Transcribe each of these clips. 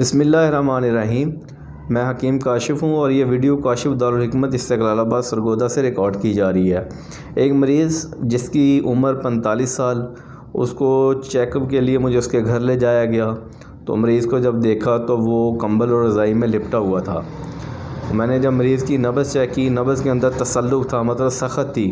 بسم اللہ الرحمن الرحیم۔ میں حکیم کاشف ہوں اور یہ ویڈیو کاشف دارالحکمت استقلال آباد سرگودا سے ریکارڈ کی جا رہی ہے۔ ایک مریض جس کی عمر 45 سال، اس کو چیک اپ کے لیے مجھے اس کے گھر لے جایا گیا تو مریض کو جب دیکھا تو وہ کمبل اور رضائی میں لپٹا ہوا تھا۔ میں نے جب مریض کی نبض چیک کی، نبض کے اندر تسلق تھا، مطلب سخت تھی،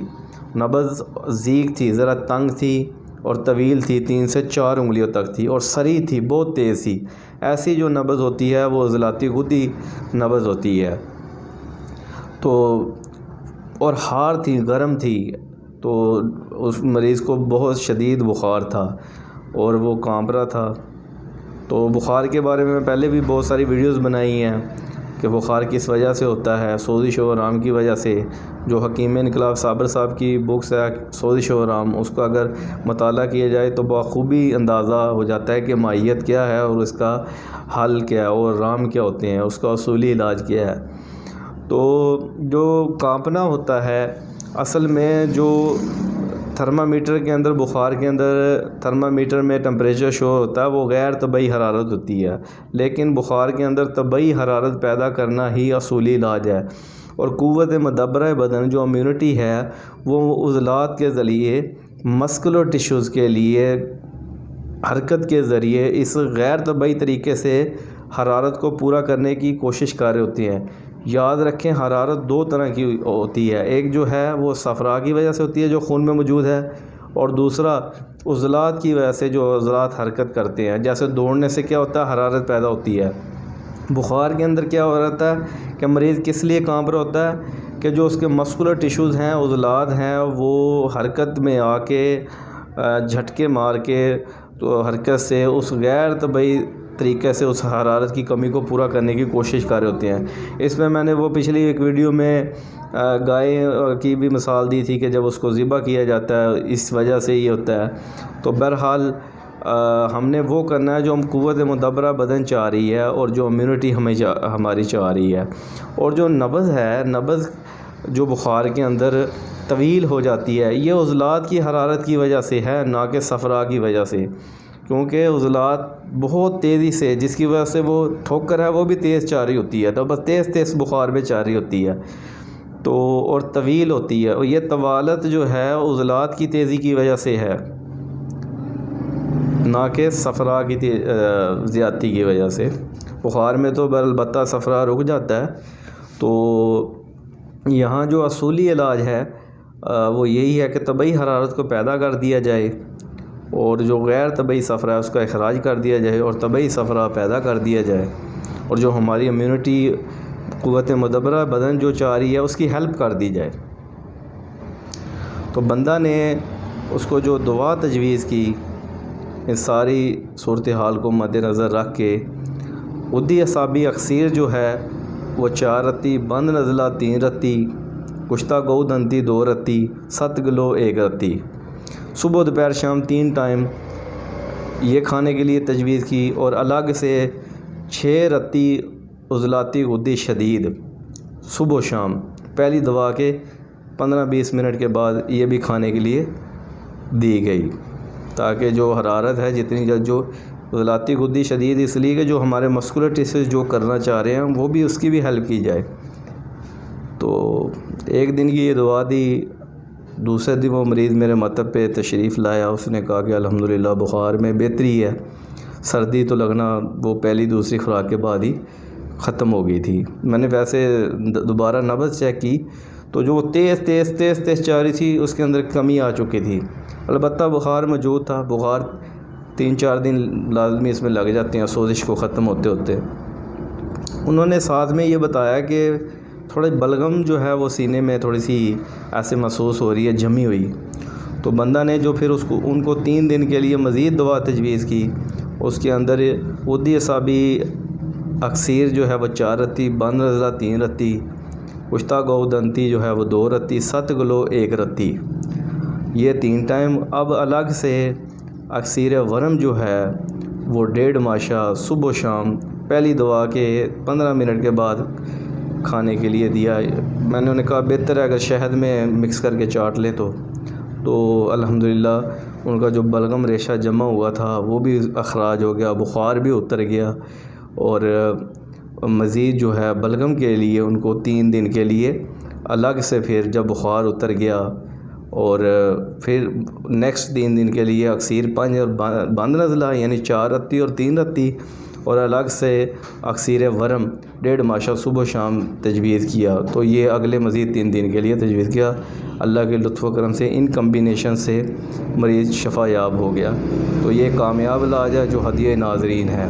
نبض زیگ تھی، ذرا تنگ تھی اور طویل تھی، 3 سے 4 انگلیوں تک تھی اور سری تھی، بہت تیز تھی۔ ایسی جو نبض ہوتی ہے وہ عضلاتی غدی نبض ہوتی ہے تو، اور ہار تھی، گرم تھی، تو اس مریض کو بہت شدید بخار تھا اور وہ کانپ رہا تھا۔ تو بخار کے بارے میں پہلے بھی بہت ساری ویڈیوز بنائی ہیں کہ بخار کس وجہ سے ہوتا ہے، سوزش و آرام کی وجہ سے۔ جو حکیم انقلاب صابر صاحب کی بکس ہے سوزش و آرام، اس کا اگر مطالعہ کیا جائے تو بخوبی اندازہ ہو جاتا ہے کہ ماہیت کیا ہے اور اس کا حل کیا ہے اور آرام کیا ہوتے ہیں، اس کا اصولی علاج کیا ہے۔ تو جو کانپنا ہوتا ہے، اصل میں جو تھرمامیٹر کے اندر، بخار کے اندر تھرمامیٹر میں ٹمپریچر شو ہوتا ہے وہ غیر طبعی حرارت ہوتی ہے، لیکن بخار کے اندر طبعی حرارت پیدا کرنا ہی اصولی علاج ہے۔ اور قوت مدبرہ بدن جو امیونٹی ہے وہ عضلات کے ذریعے، مسکولر ٹیشوز کے لیے حرکت کے ذریعے اس غیر طبعی طریقے سے حرارت کو پورا کرنے کی کوشش کر رہے ہوتی ہیں۔ یاد رکھیں، حرارت 2 طرح کی ہوتی ہے، ایک جو ہے وہ صفرا کی وجہ سے ہوتی ہے جو خون میں موجود ہے، اور دوسرا عضلات کی وجہ سے جو عضلات حرکت کرتے ہیں۔ جیسے دوڑنے سے کیا ہوتا ہے، حرارت پیدا ہوتی ہے۔ بخار کے اندر کیا ہو رہتا ہے کہ مریض کس لیے کانپ رہا ہوتا ہے کہ جو اس کے مسکولر ٹیشوز ہیں، عضلات ہیں، وہ حرکت میں آ کے جھٹکے مار کے تو حرکت سے اس غیر طبعی طریقے سے اس حرارت کی کمی کو پورا کرنے کی کوشش کر رہے ہوتے ہیں۔ اس میں نے وہ پچھلی ایک ویڈیو میں گائے کی بھی مثال دی تھی کہ جب اس کو ذبح کیا جاتا ہے اس وجہ سے یہ ہوتا ہے۔ تو بہرحال ہم نے وہ کرنا ہے جو ہم قوت مدبرہ بدن چاہ رہی ہے اور جو امیونٹی ہماری چاہ رہی ہے۔ اور جو نبض ہے، نبض جو بخار کے اندر طویل ہو جاتی ہے، یہ عضلات کی حرارت کی وجہ سے ہے، نہ کہ صفرا کی وجہ سے، کیونکہ عضلات بہت تیزی سے، جس کی وجہ سے وہ ٹھوکر ہے وہ بھی تیز چاہ رہی ہوتی ہے، تو بس تیز بخار میں چاہ رہی ہوتی ہے تو، اور طویل ہوتی ہے، اور یہ طوالت جو ہے عضلات کی تیزی کی وجہ سے ہے، نہ کہ صفرا کی زیادتی کی وجہ سے۔ بخار میں تو البتہ صفرا رک جاتا ہے۔ تو یہاں جو اصولی علاج ہے وہ یہی ہے کہ طبعی حرارت کو پیدا کر دیا جائے اور جو غیر طبعی صفرا ہے اس کا اخراج کر دیا جائے اور طبعی صفرا پیدا کر دیا جائے، اور جو ہماری امیونٹی، قوت مدبرہ بدن جو چاہ رہی ہے اس کی ہیلپ کر دی جائے۔ تو بندہ نے اس کو جو دعا تجویز کی، اس ساری صورتحال کو مد نظر رکھ کے، غدی اعصابی اکثیر جو ہے وہ 4 رتی، بند نزلہ 3 رتی، کشتہ گو دنتی 2 رتی، 7 گلو 1 رتی، صبح دوپہر شام 3 ٹائم یہ کھانے کے لیے تجویز کی، اور الگ سے 6 رتی عضلاتی غدی شدید صبح و شام پہلی دوا کے 15-20 منٹ کے بعد یہ بھی کھانے کے لیے دی گئی، تاکہ جو حرارت ہے جتنی جو عضلاتی غدی شدید اس لیے کہ جو ہمارے مسکولر ٹیشوز جو کرنا چاہ رہے ہیں وہ بھی اس کی بھی ہیلپ کی جائے۔ تو ایک دن کی یہ دعا دی، دوسرے دن وہ مریض میرے مطب پہ تشریف لایا، اس نے کہا کہ الحمدللہ بخار میں بہتری ہے، سردی تو لگنا وہ پہلی دوسری خوراک کے بعد ہی ختم ہو گئی تھی۔ میں نے ویسے دوبارہ نبض چیک کی تو جو تیز چاہ رہی تھی اس کے اندر کمی آ چکی تھی، البتہ بخار موجود تھا۔ بخار 3-4 دن لازمی اس میں لگ جاتے ہیں سوزش کو ختم ہوتے ہوتے۔ انہوں نے ساتھ میں یہ بتایا کہ تھوڑی بلغم جو ہے وہ سینے میں تھوڑی سی ایسے محسوس ہو رہی ہے، جمی ہوئی۔ تو بندہ نے جو پھر ان کو 3 دن کے لیے مزید دوا تجویز کی، اس کے اندر غدی اعصابی اکثیر جو ہے وہ 4 رتی، بند نزلہ 3 رتی، کشتہ گو دنتی جو ہے وہ 2 رتی، 7 گلو 1 رتی، یہ 3 ٹائم۔ اب الگ سے اکثیر ورم جو ہے وہ 1.5 ماشا صبح و شام پہلی دوا کے 15 منٹ کے بعد کھانے کے لیے دیا۔ میں نے انہیں کہا بہتر ہے اگر شہد میں مکس کر کے چاٹ لیں تو الحمدللہ ان کا جو بلغم ریشہ جمع ہوا تھا وہ بھی اخراج ہو گیا، بخار بھی اتر گیا اور مزید جو ہے بلغم کے لیے ان کو 3 دن کے لیے الگ سے، پھر جب بخار اتر گیا اور پھر نیکسٹ 3 دن کے لیے اکثیر 5 اور بند نزلہ یعنی 4 رتی اور 3 رتی، اور الگ سے اکثیر ورم 1.5 ماشا صبح و شام تجویز کیا۔ تو یہ اگلے مزید 3 دن کے لیے تجویز کیا۔ اللہ کے لطف و کرم سے ان کمبینیشن سے مریض شفا یاب ہو گیا۔ تو یہ کامیاب علاج ہے جو ہدیہ ناظرین ہے۔